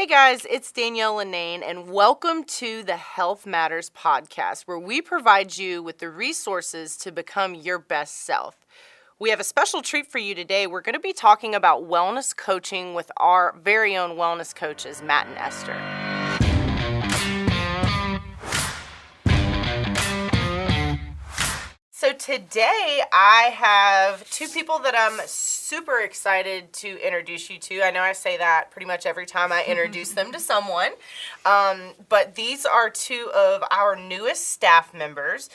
Hey guys, it's Danielle and welcome to the Health Matters podcast, where we provide you with the resources to become your best self. We have a special treat for you today. We're going to be talking about wellness coaching with our very own wellness coaches, Matt and Esther. So today I have two people that I'm super excited to introduce you to. I know I say that pretty much every time I introduce them to someone, but these are two of our newest staff members.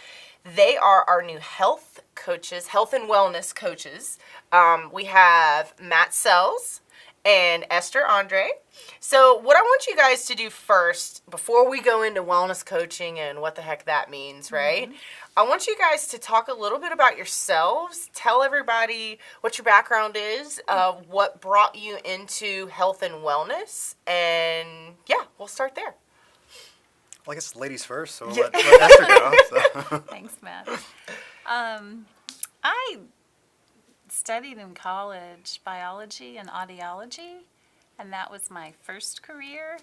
They are our new health coaches, health and wellness coaches. We have Matt Sells and Esther Andre. So what I want you guys to do first, before we go into wellness coaching and what the heck that means, right? I want you guys to talk a little bit about yourselves. Tell everybody what your background is, what brought you into health and wellness, and yeah, we'll start there. Well, I guess ladies first, so let Esther go. So. Thanks, Matt. I studied in college biology and audiology, and that was my first career.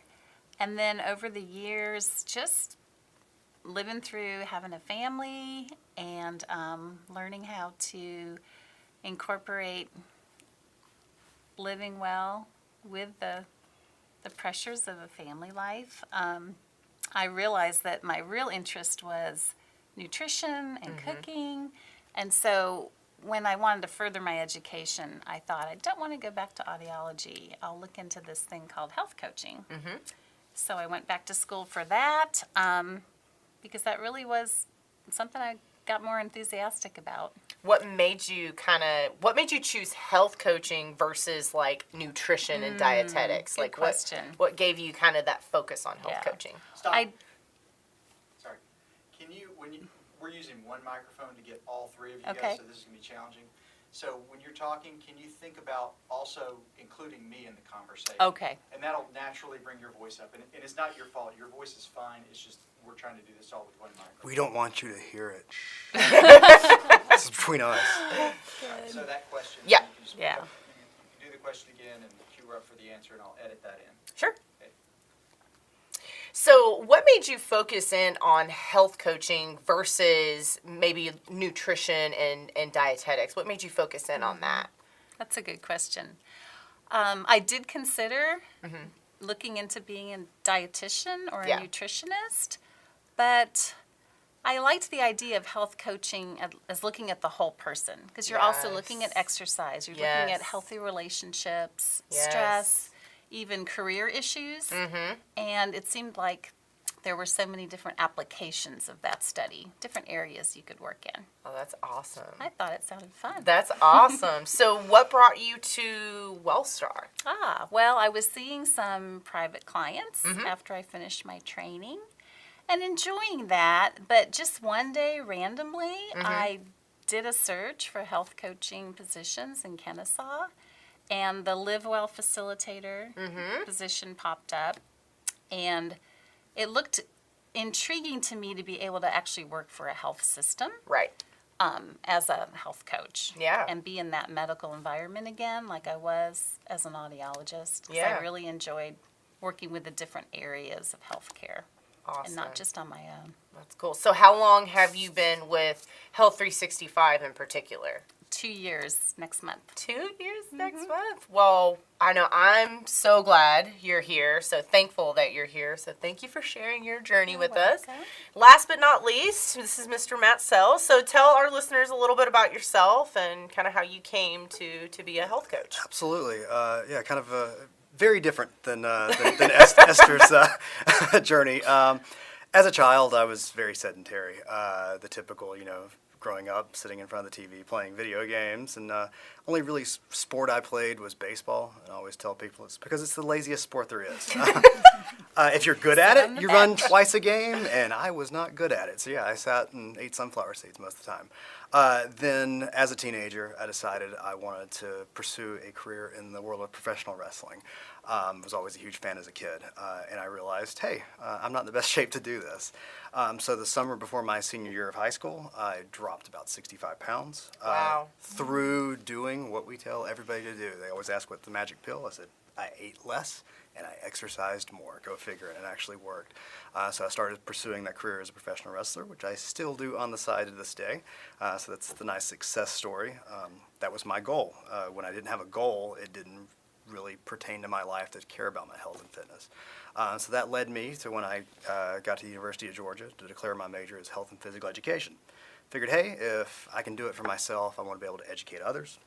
And then over the years, just living through having a family and learning how to incorporate living well with the pressures of a family life, I realized that my real interest was nutrition and cooking. And so when I wanted to further my education, I thought, I don't want to go back to audiology. I'll look into this thing called health coaching. So I went back to school for that because that really was something I got more enthusiastic about. What made you choose health coaching versus like nutrition and dietetics? Good question. What gave you kind of that focus on health coaching? Stop. Sorry. We're using one microphone to get all three of you Okay. guys, so this is going to be challenging. So when you're talking, can you think about also including me in the conversation? Okay. And that'll naturally bring your voice up. And it's not your fault. Your voice is fine. It's just we're trying to do this all with one microphone. We don't want you to hear it. This is between us. So that question. Yeah. You can Yeah. do the question again and cue her up for the answer, and I'll edit that in. Sure. Okay. So what made you focus in on health coaching versus maybe nutrition and dietetics? What made you focus in on that? That's a good question. I did consider looking into being a dietitian or a nutritionist, but I liked the idea of health coaching as looking at the whole person, because you're also looking at exercise, you're looking at healthy relationships, stress, even career issues, and it seemed like there were so many different applications of that study, different areas you could work in. Oh, that's awesome. I thought it sounded fun. That's awesome. So what brought you to Wellstar? Well, I was seeing some private clients after I finished my training and enjoying that, but just one day randomly, I did a search for health coaching positions in Kennesaw, and the Live Well Facilitator position popped up, and it looked intriguing to me to be able to actually work for a health system. Right. As a health coach. Yeah. And be in that medical environment again like I was as an audiologist. 'Cause Yeah. I really enjoyed working with the different areas of healthcare. Awesome. And not just on my own. That's cool. So how long have you been with Health 365 in particular? 2 years next month. 2 years next month. Well, I know I'm so glad you're here, so thankful that you're here. So thank you for sharing your journey with us. welcome. Last but not least, this is Mr. Matt Sells. So tell our listeners a little bit about yourself and kind of how you came to be a health coach. Absolutely. Yeah, kind of very different than Esther's journey. As a child, I was very sedentary. The typical, growing up, sitting in front of the TV, playing video games, and only really sport I played was baseball. And I always tell people it's because it's the laziest sport there is. If you're good at it, you run twice a game, and I was not good at it. So yeah, I sat and ate sunflower seeds most of the time. Then, as a teenager, I decided I wanted to pursue a career in the world of professional wrestling. Was always a huge fan as a kid, and I realized, hey, I'm not in the best shape to do this. So the summer before my senior year of high school, I dropped about 65 pounds. Wow. Through doing what we tell everybody to do. They always ask what the magic pill. I said, I ate less and I exercised more. Go figure, and it actually worked. So I started pursuing that career as a professional wrestler, which I still do on the side to this day. So that's the nice success story. That was my goal. When I didn't have a goal, it didn't really pertain to my life to care about my health and fitness. So that led me to when I got to the University of Georgia to declare my major as health and physical education. Figured, hey, if I can do it for myself, I want to be able to educate others.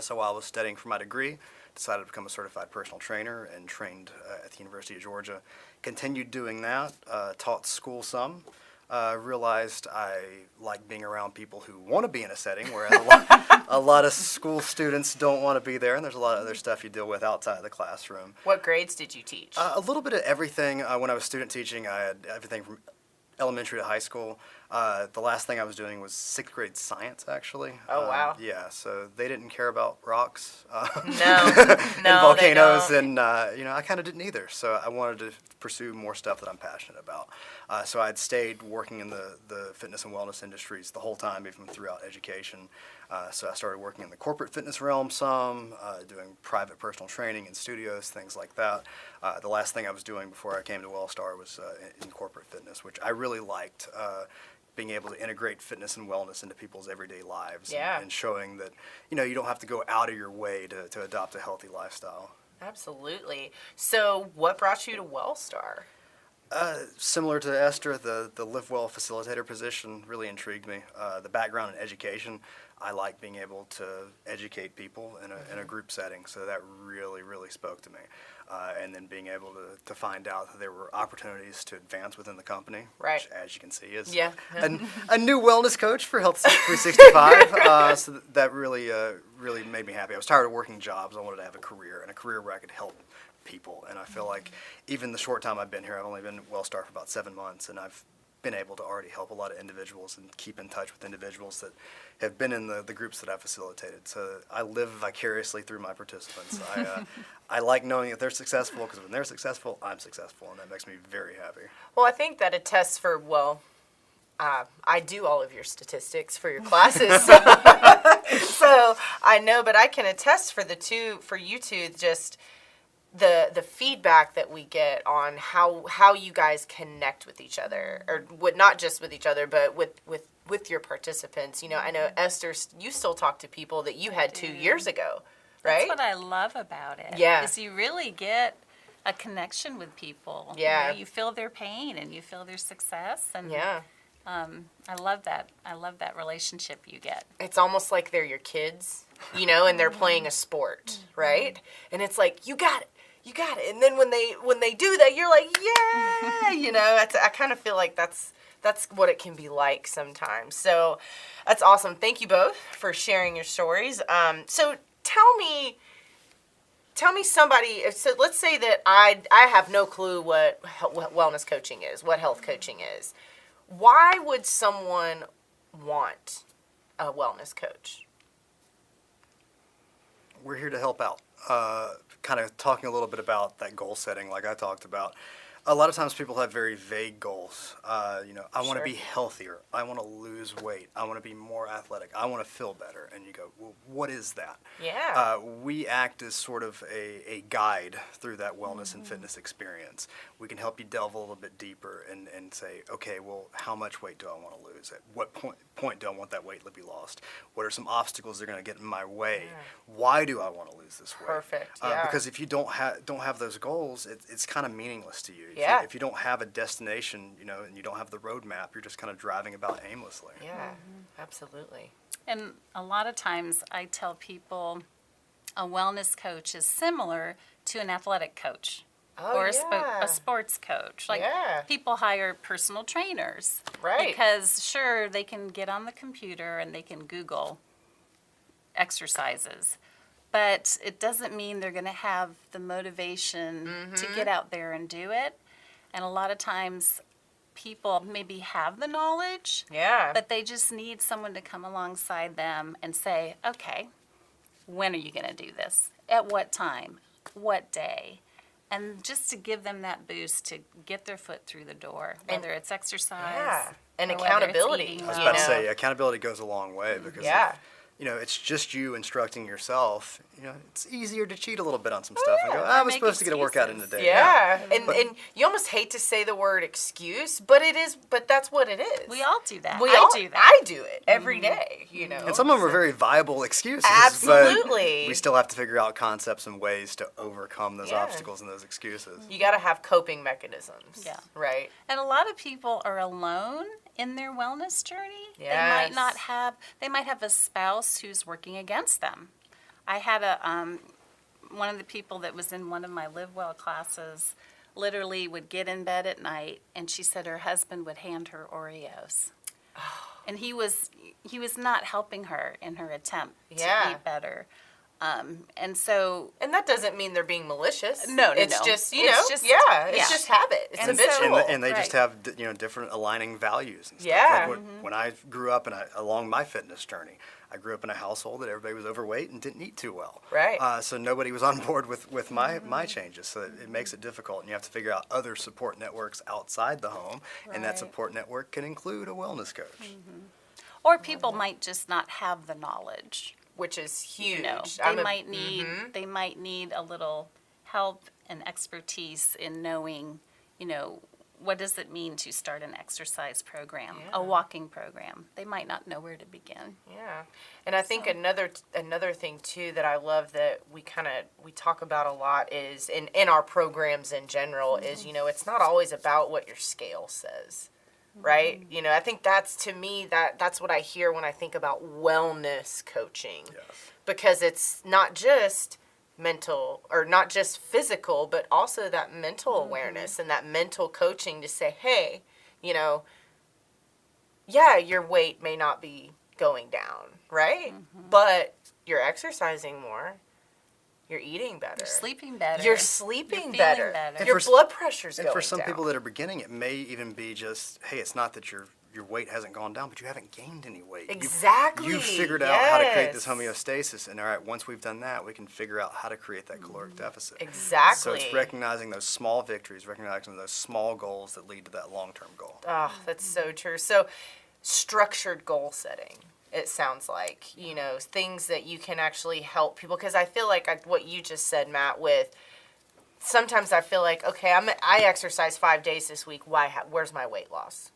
So while I was studying for my degree, decided to become a certified personal trainer and trained at the University of Georgia. Continued doing that, taught school some. Realized I like being around people who want to be in a setting, whereas a lot of school students don't want to be there, and there's a lot of other stuff you deal with outside of the classroom. What grades did you teach? A little bit of everything. When I was student teaching, I had everything from elementary to high school. The last thing I was doing was 6th grade science, actually. Oh, wow. Yeah, so they didn't care about rocks No, and no, volcanoes, they and I kind of didn't either. So I wanted to pursue more stuff that I'm passionate about. So I'd stayed working in the fitness and wellness industries the whole time, even throughout education. So I started working in the corporate fitness realm some, doing private personal training in studios, things like that. The last thing I was doing before I came to Wellstar was in corporate fitness, which I really liked. Being able to integrate fitness and wellness into people's everyday lives, Yeah. and showing that you don't have to go out of your way to adopt a healthy lifestyle. Absolutely. So what brought you to Wellstar? Similar to Esther, the Live Well facilitator position really intrigued me. The background in education, I like being able to educate people in a group setting, so that really, really spoke to me. And then being able to find out that there were opportunities to advance within the company, Right. which, as you can see, is Yeah. a new wellness coach for Health 365. So that really made me happy. I was tired of working jobs. I wanted to have a career, and a career where I could help people. And I feel like even the short time I've been here, I've only been at Wellstar for about 7 months, and I've been able to already help a lot of individuals and keep in touch with individuals that have been in the groups that I've facilitated. So I live vicariously through my participants. I like knowing that they're successful, because when they're successful, I'm successful, and that makes me very happy. Well, I think that attests for, I do all of your statistics for your classes. So I know, but I can attest for you two, just the feedback that we get on how you guys connect with each other, or not just with each other, but with your participants. I know, Esther, you still talk to people that you had 2 years ago, right? That's what I love about it. Yeah. Is you really get a connection with people. Yeah. You feel their pain and you feel their success, and Yeah. I love that. I love that relationship you get. It's almost like they're your kids, and they're playing a sport, right? And it's like, you got it. You got it. And then when they do that, you're like, yeah, I kind of feel like that's what it can be like sometimes. So that's awesome. Thank you both for sharing your stories. So tell me somebody. So let's say that I have no clue what wellness coaching is, what health coaching is. Why would someone want a wellness coach? We're here to help out. Kind of talking a little bit about that goal setting, like I talked about. A lot of times people have very vague goals. I want to Sure. be healthier. I want to lose weight. I want to be more athletic. I want to feel better. And you go, well, what is that? Yeah. We act as sort of a guide through that wellness and fitness experience. We can help you delve a little bit deeper and say, okay, well, how much weight do I want to lose? At what point do I want that weight to be lost? What are some obstacles that are going to get in my way? Yeah. Why do I want to lose this weight? Perfect, yeah. Because if you don't have those goals, it's kind of meaningless to you. Yeah. If you don't have a destination, and you don't have the roadmap, you're just kind of driving about aimlessly. Yeah, absolutely. And a lot of times I tell people a wellness coach is similar to an athletic coach Oh, or yeah. a sports coach. Like Yeah. people hire personal trainers. Right. Because sure, they can get on the computer and they can Google exercises. But it doesn't mean they're going to have the motivation to get out there and do it. And a lot of times people maybe have the knowledge, Yeah. but they just need someone to come alongside them and say, okay, when are you going to do this? At what time? what day. And just to give them that boost to get their foot through the door, whether it's exercise. Yeah. And or whether it's accountability. eating I was well. about to say, accountability goes a long way because Yeah. if, it's just you instructing yourself, it's easier to cheat a little bit on some stuff and go, I was make supposed to get a workout in excuses. today. Yeah. And you almost hate to say the word excuse, but that's what it is. We all do that. We I all do that. I do it every day, And some of them are very viable excuses. Absolutely. But we still have to figure out concepts and ways to overcome those Yeah. obstacles and those excuses. You got to have coping mechanisms. Yeah. Right. And a lot of people are alone in their wellness journey. Yes. They might have a spouse who's working against them. I had one of the people that was in one of my Live Well classes literally would get in bed at night, and she said her husband would hand her Oreos. And he was not helping her in her attempt Yeah. to eat better. And so And that doesn't mean they're being malicious. No, It's no. just, It's just- it's yeah. just habit. It's And so- habitual. And they just Right. have different aligning values and stuff. Yeah. Like when I grew up along my fitness journey, I grew up in a household that everybody was overweight and didn't eat too well. Right. So nobody was on board with my changes. So it makes it difficult, and you have to figure out other support networks outside the home, and that Right. support network can include a wellness coach. or people might just not have the knowledge. Which is huge. They might need a little help and expertise in knowing, what does it mean to start an exercise program, Yeah. a walking program. They might not know where to begin. Yeah, and I think another thing too that I love that we talk about a lot is in our programs in general is it's not always about what your scale says, right? I think that's, to me, that's what I hear when I think about wellness coaching, Yes. because it's not just mental or not just physical, but also that mental awareness and that mental coaching to say, hey, yeah, your weight may not be going down, right? But you're exercising more. You're eating better. You're sleeping better. You're sleeping feeling better. better. Your blood pressure's And going for some down. people that are beginning, it may even be just, hey, it's not that your weight hasn't gone down, but you haven't gained any weight. Exactly. You've figured out how to create this Yes. homeostasis, and all right, once we've done that, we can figure out how to create that caloric deficit. Exactly. So it's recognizing those small victories, recognizing those small goals that lead to that long-term goal. Oh, that's so true. So, structured goal setting. It sounds like, things that you can actually help people. Because I feel like what you just said, Matt, with sometimes I feel like, okay, I exercise 5 days this week. Where's my weight loss?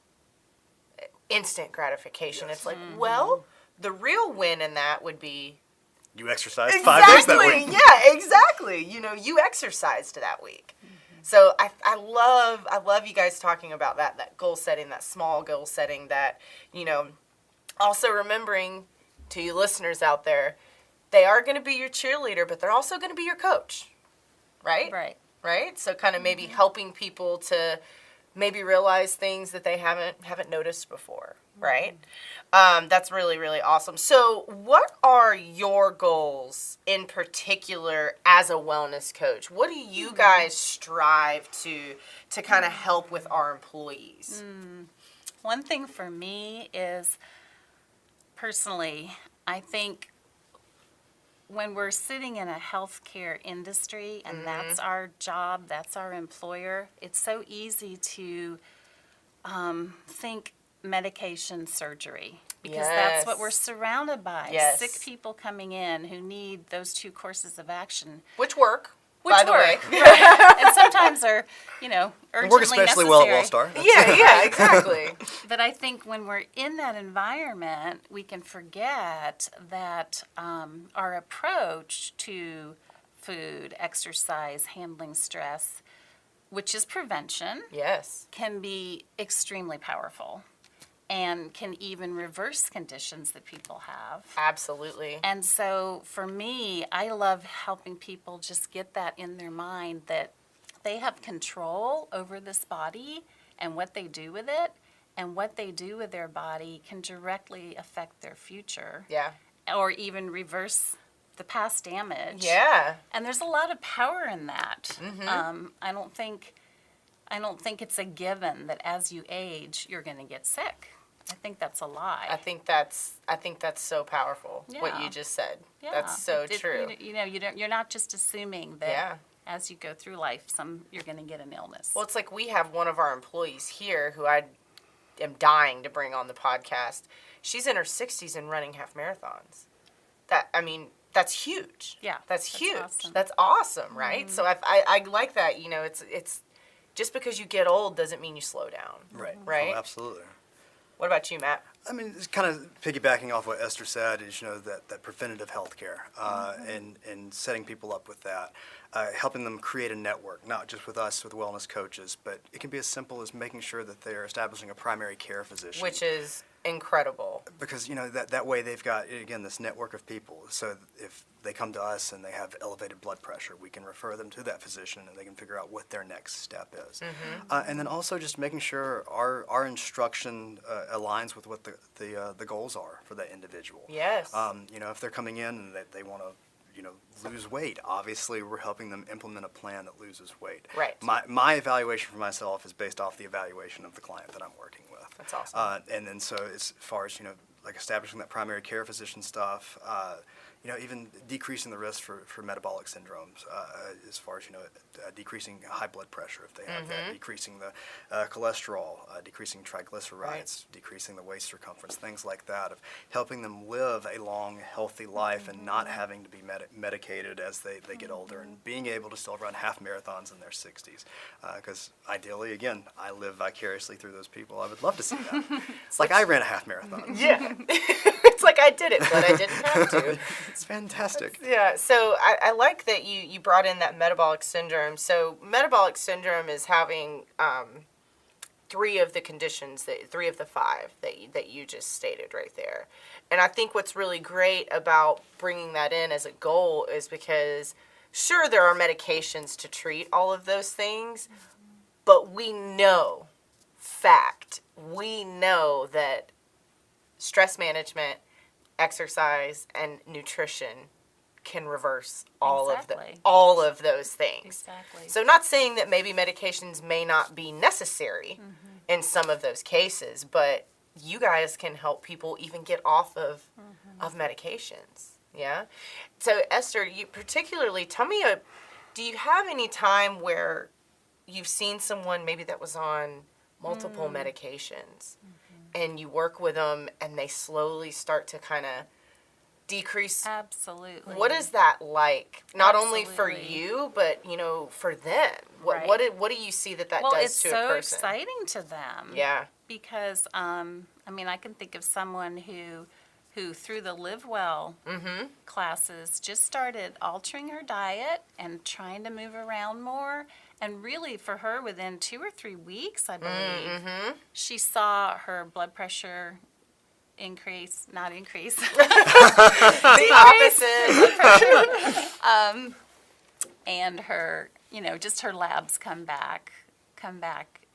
Instant gratification. Yes. It's like, well, the real win in that would be You exercised 5 days that exactly. week. Yeah, exactly. You exercised that week. So I love you guys talking about that goal setting, that small goal setting, that, also remembering to you listeners out there, they are going to be your cheerleader, but they're also going to be your coach, right? Right. Right? So kind of maybe helping people to maybe realize things that they haven't noticed before, right? That's really, really awesome. So what are your goals in particular as a wellness coach? What do you guys strive to kind of help with our employees? One thing for me is, personally, I think when we're sitting in a healthcare industry and that's our job, that's our employer, it's so easy to think medication surgery, because that's what Yes. we're surrounded by. Yes. Sick people coming in who need those 2 courses of action. Which work, Which by the way. work, right? And sometimes are, urgently Work especially well at necessary. Wellstar. Yeah, exactly. But I think when we're in that environment, we can forget that our approach to food, exercise, handling stress, which is prevention, Yes. can be extremely powerful and can even reverse conditions that people have. Absolutely. And so for me, I love helping people just get that in their mind that they have control over this body and what they do with it, and what they do with their body can directly affect their future Yeah. or even reverse the past damage. Yeah. And there's a lot of power in that. Mm-hmm. I don't think it's a given that as you age, you're going to get sick. I think that's a lie. I think that's so powerful, what Yeah. you just said. Yeah. That's so It- true. You're not just assuming that Yeah. as you go through life, you're going to get an illness. Well, it's like we have one of our employees here who I am dying to bring on the podcast. She's in her 60s and running half marathons. That's huge. Yeah, That's that's huge. awesome. That's awesome, right? So I like that. You know, it's just because you get old doesn't mean you slow down. Right. Right? Oh, absolutely. What about you, Matt? I mean, it's kind of piggybacking off what Esther said is, that preventative health care and setting people up with that, helping them create a network, not just with us, with wellness coaches, but it can be as simple as making sure that they're establishing a primary care physician. Which is incredible. Because, that way they've got, again, this network of people. So if they come to us and they have elevated blood pressure, we can refer them to that physician and they can figure out what their next step is. And then also just making sure our instruction aligns with what the goals are for that individual. Yes. If they're coming in and they want to, lose weight, obviously we're helping them implement a plan that loses weight. Right. My evaluation for myself is based off the evaluation of the client that I'm working with. That's awesome. And then so as far as, like establishing that primary care physician stuff, even decreasing the risk for metabolic syndromes, as far as, decreasing high blood pressure if they have that, decreasing the cholesterol, decreasing triglycerides, Right. decreasing the waist circumference, things like that, of helping them live a long, healthy life and not having to be medicated as they get older and being able to still run half marathons in their 60s. Because ideally, again, I live vicariously through those people. I would love to see that. It's like I ran a half marathon. Yeah. It's like I did it, but I didn't have to. It's fantastic. Yeah, so I like that you brought in that metabolic syndrome. So metabolic syndrome is having three of the conditions, three of the five that you just stated right there. And I think what's really great about bringing that in as a goal is because, sure, there are medications to treat all of those things, but we know that stress management, exercise, and nutrition can reverse all Exactly. of those things. Exactly. So not saying that maybe medications may not be necessary in some of those cases, but you guys can help people even get off of medications. Yeah. So Esther, you particularly tell me, do you have any time where you've seen someone maybe that was on multiple medications and you work with them and they slowly start to kind of decrease? Absolutely. What is that like? Not only for Absolutely. you, but for them. Right. What do you see that Well, does it's to so a person? exciting to them. Yeah. Because I can think of someone who through the Live Well classes just started altering her diet and trying to move around more. And really, for her, within 2 or 3 weeks, I believe, she saw her blood pressure not increase, The opposite. and her, just her labs come back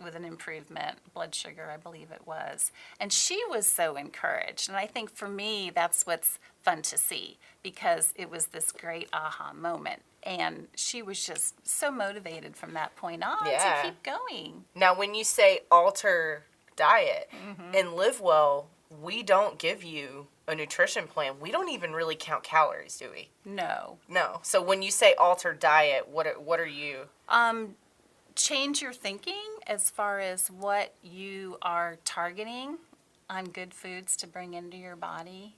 with an improvement, blood sugar, I believe it was. And she was so encouraged. And I think for me, that's what's fun to see, because it was this great aha moment. And she was just so motivated from that point on Yeah. to keep going. Now, when you say alter diet and Live Well, we don't give you a nutrition plan. We don't even really count calories, do we? No. No. So when you say alter diet, what are you? Change your thinking as far as what you are targeting on good foods to bring into your body.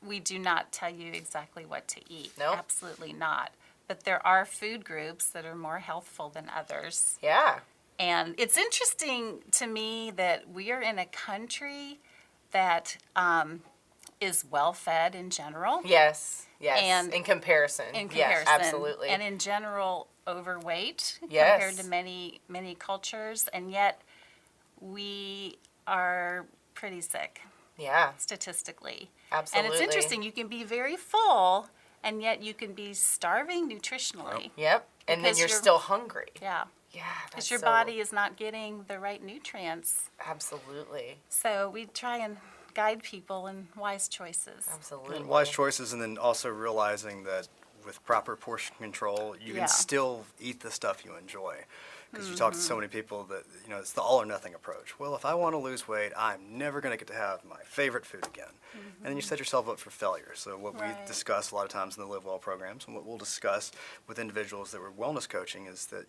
We do not tell you exactly what to eat. Nope. Absolutely not. But there are food groups that are more healthful than others. Yeah. And it's interesting to me that we are in a country that is well fed in general. Yes. Yes. And in comparison. In Yes, comparison. absolutely. And in general, overweight Yes. compared to many, many cultures. And yet we are pretty sick yeah. statistically. Absolutely. And it's interesting. You can be very full, and yet you can be starving nutritionally. Yep. And then Because you're you're- still hungry. Yeah. Yeah. Because That's your so- body is not getting the right nutrients. Absolutely. So we try and guide people in wise choices. Absolutely. And wise choices, and then also realizing that with proper portion control, you Yeah. can still eat the stuff you enjoy. Because you talk to so many people that, it's the all or nothing approach. Well, if I want to lose weight, I'm never going to get to have my favorite food again. And then you set yourself up for failure. So what we Right. discuss a lot of times in the Live Well programs, and what we'll discuss with individuals that we're wellness coaching is that,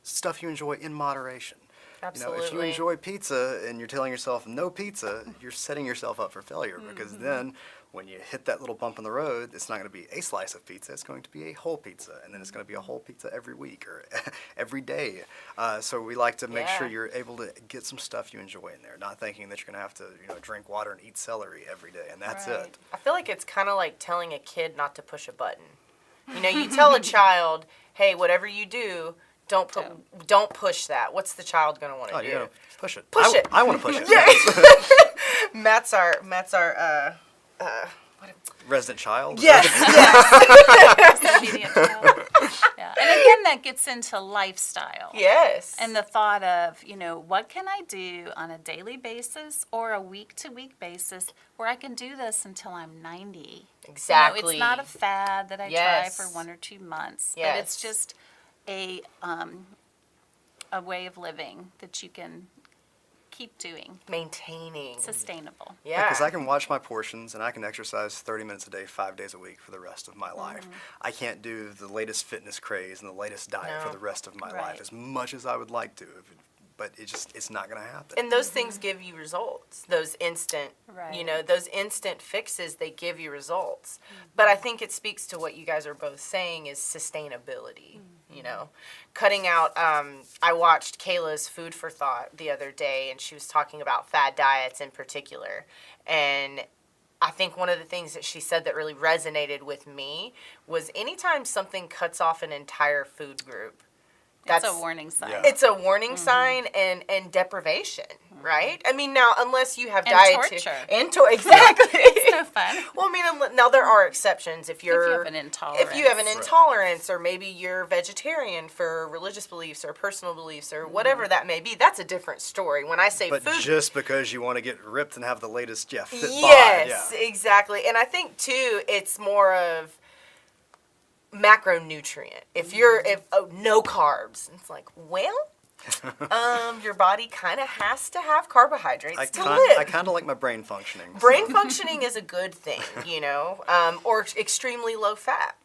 stuff you enjoy in moderation. If you Absolutely. enjoy pizza and you're telling yourself no pizza, you're setting yourself up for failure, because then when you hit that little bump in the road, it's not going to be a slice of pizza, it's going to be a whole pizza, and then it's going to be a whole pizza every week or every day. So we like to make sure Yeah. you're able to get some stuff you enjoy in there, not thinking that you're going to have to drink water and eat celery every day, and that's Right. it. I feel like it's kind of like telling a kid not to push a button. You tell a child, hey, whatever you do, don't push that. What's the child going to want to Oh, do? you're going to push it. Push it. I want to push it. Matt's our Resident child? yes. Obedient child. Yeah. And again, that gets into lifestyle. Yes. And the thought of, what can I do on a daily basis or a week-to-week basis where I can do this until I'm 90? Exactly. It's not a fad that I Yes. try for 1 or 2 months, but Yes. it's just a way of living that you can keep doing, maintaining. sustainable. Yeah. Because I can watch my portions and I can exercise 30 minutes a day, 5 days a week for the rest of my life. I can't do the latest fitness craze and the latest diet for No. the rest of my Right. life as much as I would like to. But it's not going to happen. And those things give you results. Those instant, Right. those instant fixes, they give you results. But I think it speaks to what you guys are both saying is sustainability. Cutting out, I watched Kayla's Food for Thought the other day, and she was talking about fad diets in particular. And I think one of the things that she said that really resonated with me was anytime something cuts off an entire food group, It's a warning sign. Yeah. it's a warning sign and deprivation, right? I mean, now, unless you have And dietary... torture. Exactly. It's no fun. Well, I mean, now there are exceptions if you're... If you have an intolerance. If you have an intolerance, or maybe you're vegetarian for religious beliefs or personal beliefs or whatever that may be, that's a different story. When I say But food... just because you want to get ripped and have the latest fit bod, Yes, yeah. exactly. And I think, too, it's more of macronutrient. If no carbs, it's like, well, your body kind of has to have carbohydrates to live. I kind of like my brain functioning. Brain functioning is a good thing, or extremely low fat.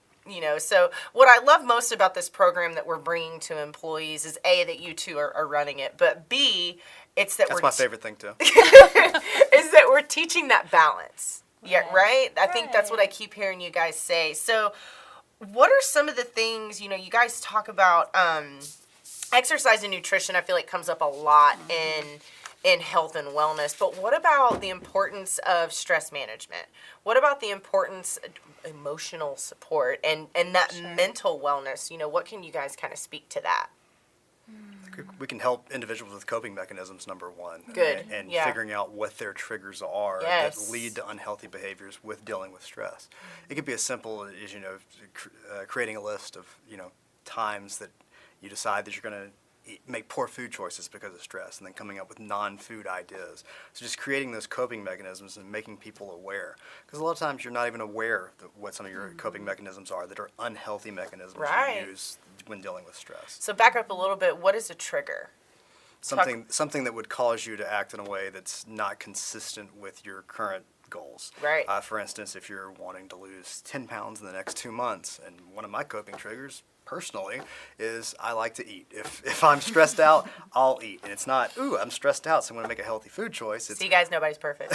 So what I love most about this program that we're bringing to employees is A, that you two are running it, but B, it's that That's my favorite thing, too. is that we're teaching that balance. Yeah, right? I think that's what I keep hearing you guys say. So what are some of the things, you guys talk about exercise and nutrition, I feel like comes up a lot in health and wellness, but what about the importance of stress management? What about the importance of emotional support and that mental wellness? What can you guys kind of speak to that? We can help individuals with coping mechanisms, number one. Good, And yeah. figuring out what their triggers are Yes. that lead to unhealthy behaviors with dealing with stress. It could be as simple as, creating a list of, times that you decide that you're going to make poor food choices because of stress, and then coming up with non-food ideas. So just creating those coping mechanisms and making people aware. Because a lot of times you're not even aware of what some of your coping mechanisms are that are unhealthy mechanisms Right. you use when dealing with stress. So back up a little bit. What is a trigger? Something that would cause you to act in a way that's not consistent with your current goals. Right. For instance, if you're wanting to lose 10 pounds in the next 2 months, and one of my coping triggers, personally, is I like to eat. If I'm stressed out, I'll eat. And it's not, I'm stressed out, so I'm going to make a healthy food choice. It's, See, guys, nobody's perfect.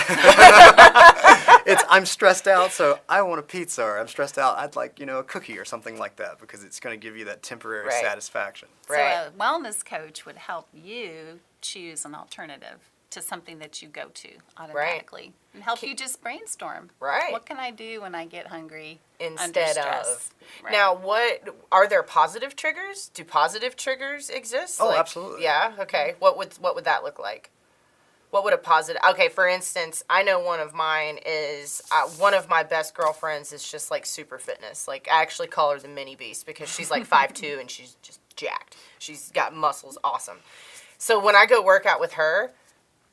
it's I'm stressed out, so I want a pizza, or I'm stressed out, I'd like, a cookie or something like that, because it's going to give you that temporary Right. satisfaction. Right. So a wellness coach would help you choose an alternative to something that you go to automatically and help you just brainstorm. Right. What can I do when I get hungry under Instead stress? of. Right. Now, what are there positive triggers? Do positive triggers exist? Oh, absolutely. Yeah. Okay. What would that look like? What would a positive? Okay. For instance, I know one of mine is one of my best girlfriends is just like super fitness. Like I actually call her the mini beast because she's like 5'2" and she's just jacked. She's got muscles. Awesome. So when I go work out with her,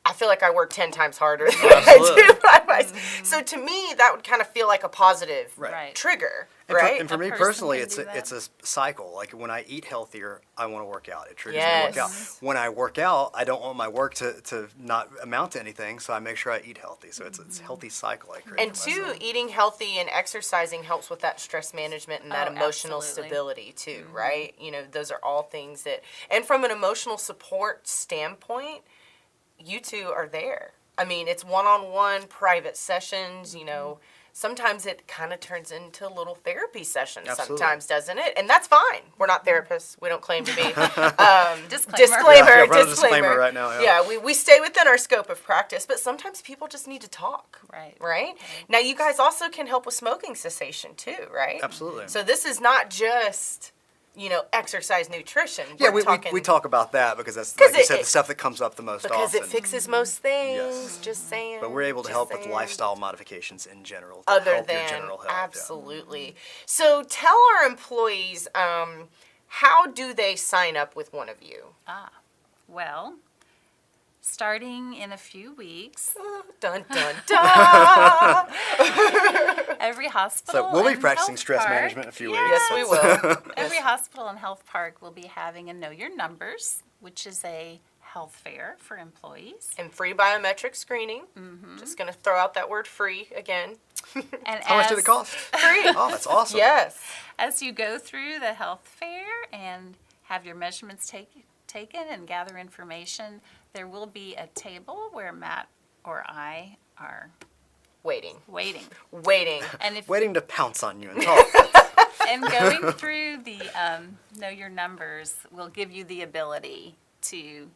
I feel like I work 10 times harder than I do by exercise. So to me, that would kind of feel like a positive Right. trigger, And right? and for A me person personally, can it's do that. it's a cycle. Like when I eat healthier, I want to work out. It triggers me to work out. Yes. When I work out, I don't want my work to not amount to anything, so I make sure I eat healthy. So it's a healthy cycle I create And for two, myself. eating healthy and exercising helps with that stress management and that Oh, emotional absolutely. stability too, right? You know, those are all things that, and from an emotional support standpoint, you two are there. I mean, it's one-on-one private sessions, you know. Sometimes it kind of turns into little therapy sessions Absolutely. sometimes, doesn't it? And that's fine. We're not therapists. We don't claim to be. Disclaimer. Disclaimer, Yeah, run a disclaimer. disclaimer right now, yeah. we stay within our scope of practice, but sometimes people just need to talk. Right. Right? Now, you guys also can help with smoking cessation too, right? Absolutely. So this is not just, you know, exercise nutrition. Yeah, We're we talk about that because that's, 'Cause like you it- said, the stuff that comes up the most because often. it fixes most things. Yes. Just saying. But we're able to just help with saying. lifestyle modifications in general to Other help your than general health. yeah. absolutely. So tell our employees, how do they sign up with one of you? Well, starting in a few weeks, Dun dun dun. every hospital. So we'll be and practicing health stress park- management in a few weeks. Yes, we will. Every hospital and health park will be having a Know Your Numbers, which is a health fair for employees. And free biometric screening. Just gonna throw out that word free again. And How much did it cost? Free. Oh, that's awesome. Yes. As you go through the health fair and have your measurements taken and gather information, there will be a table where Matt or I are Waiting. waiting. And if Waiting to pounce on you and talk. and going through the Know Your Numbers will give you the ability to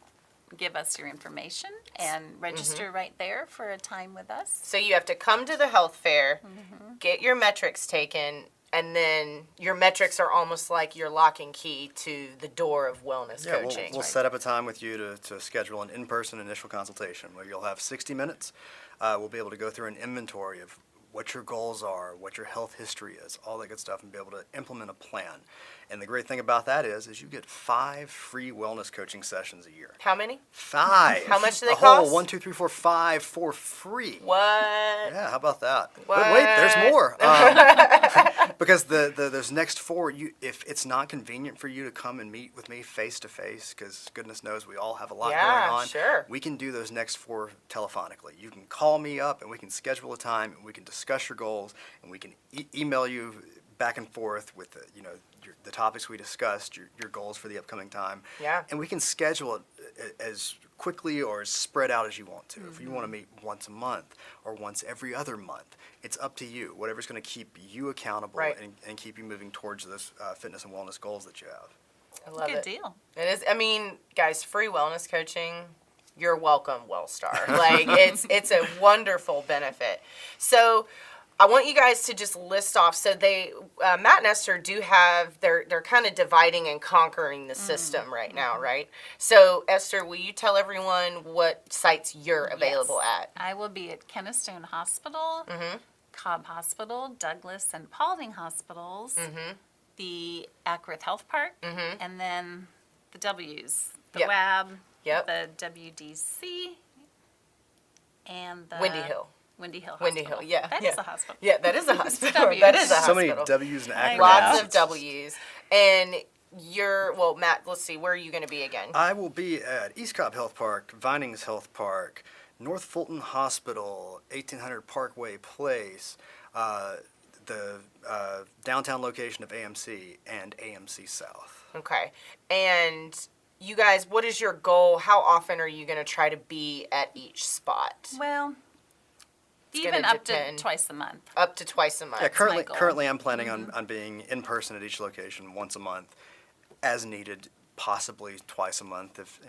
give us your information and register right there for a time with us. So you have to come to the health fair, get your metrics taken, and then your metrics are almost like your lock and key to the door of wellness Yeah, coaching. we'll set up a time with you to schedule an in-person initial consultation where you'll have 60 minutes. We'll be able to go through an inventory of what your goals are, what your health history is, all that good stuff, and be able to implement a plan. And the great thing about that is you get 5 free wellness coaching sessions a year. How many? 5. How much do they a whole cost? 1, 2, 3, 4, 5 for free. What? Yeah, how about that? What? But wait, there's more. Because those next 4, if it's not convenient for you to come and meet with me face to face, because goodness knows we all have a lot Yeah, going on. sure. We can do those next 4 telephonically. You can call me up and we can schedule a time and we can discuss your goals and we can email you back and forth with the topics we discussed, your goals for the upcoming time. Yeah. And we can schedule it as quickly or as spread out as you want to. If you want to meet once a month or once every other month, it's up to you. Whatever's going to keep you accountable Right. and keep you moving towards those fitness and wellness goals that you have. I love Good it. deal. It is. I mean, guys, free wellness coaching. You're welcome, Wellstar. Like it's a wonderful benefit. So I want you guys to just list off. So they, Matt and Esther do have. They're kind of dividing and conquering the system right now, right? So Esther, will you tell everyone what sites you're available Yes. at? I will be at Kennestone Hospital, Cobb Hospital, Douglas and Paulding Hospitals, the Ackworth Health Park, and then the W's, the Yep. WAB, Yep. the WDC, and the Windy Hill. Windy Hill Windy Hospital. Hill. Yeah. That yeah. is a hospital. Yeah, that is a hospital. W's. That is a So many hospital. W's and I acronyms. know. Lots of W's. And well, Matt, let's see, where are you going to be again? I will be at East Cobb Health Park, Vinings Health Park, North Fulton Hospital, 1800 Parkway Place, the downtown location of AMC, and AMC South. Okay. And you guys, what is your goal? How often are you going to try to be at each spot? Well, It's even gonna up depend. to twice a month. Up to twice a month. Yeah, my goal. currently I'm planning on being in person at each location once a month, as needed, possibly twice a month If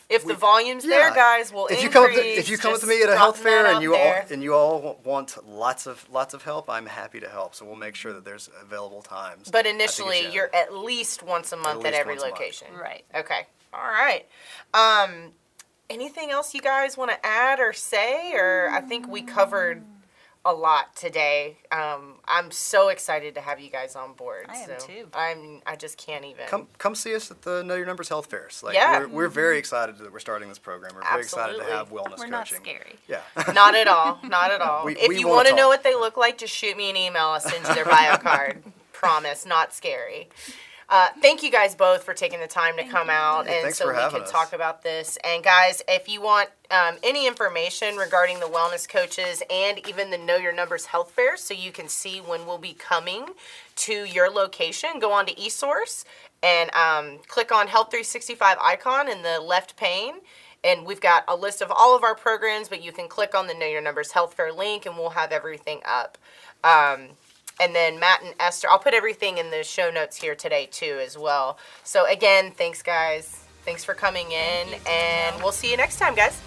we- the volume's there, guys, we'll if increase. you come up Just to me at a health dropping fair that and out you all there. want lots of help, I'm happy to help. So we'll make sure that there's available times. But I think initially, it's, you're at least once a month at least every once a month. location. Right. Okay. All right. Anything else you guys want to add or say? Or I think we covered a lot today. I'm so excited to have you guys on board. I am too. I just can't even. Come see us at the Know Your Numbers health fairs. Like, Yeah. we're very excited that we're starting this program. We're very excited to Absolutely. have wellness We're coaching. not scary. Yeah. Not at all. Not at all. We If you wanna want to know talk. what they look like, just shoot me an email. I'll send you their bio card. Promise, not scary. Thank you guys both for taking the time to come out Hey, and thanks so for we having can us. talk about this. And guys, if you want any information regarding the wellness coaches and even the Know Your Numbers health fairs, so you can see when we'll be coming to your location, go on to eSource and click on Health 365 icon in the left pane. And we've got a list of all of our programs, but you can click on the Know Your Numbers health fair link and we'll have everything up. And then Matt and Esther, I'll put everything in the show notes here today too as well. So again, thanks guys. Thanks for coming in, and we'll see you next time, guys.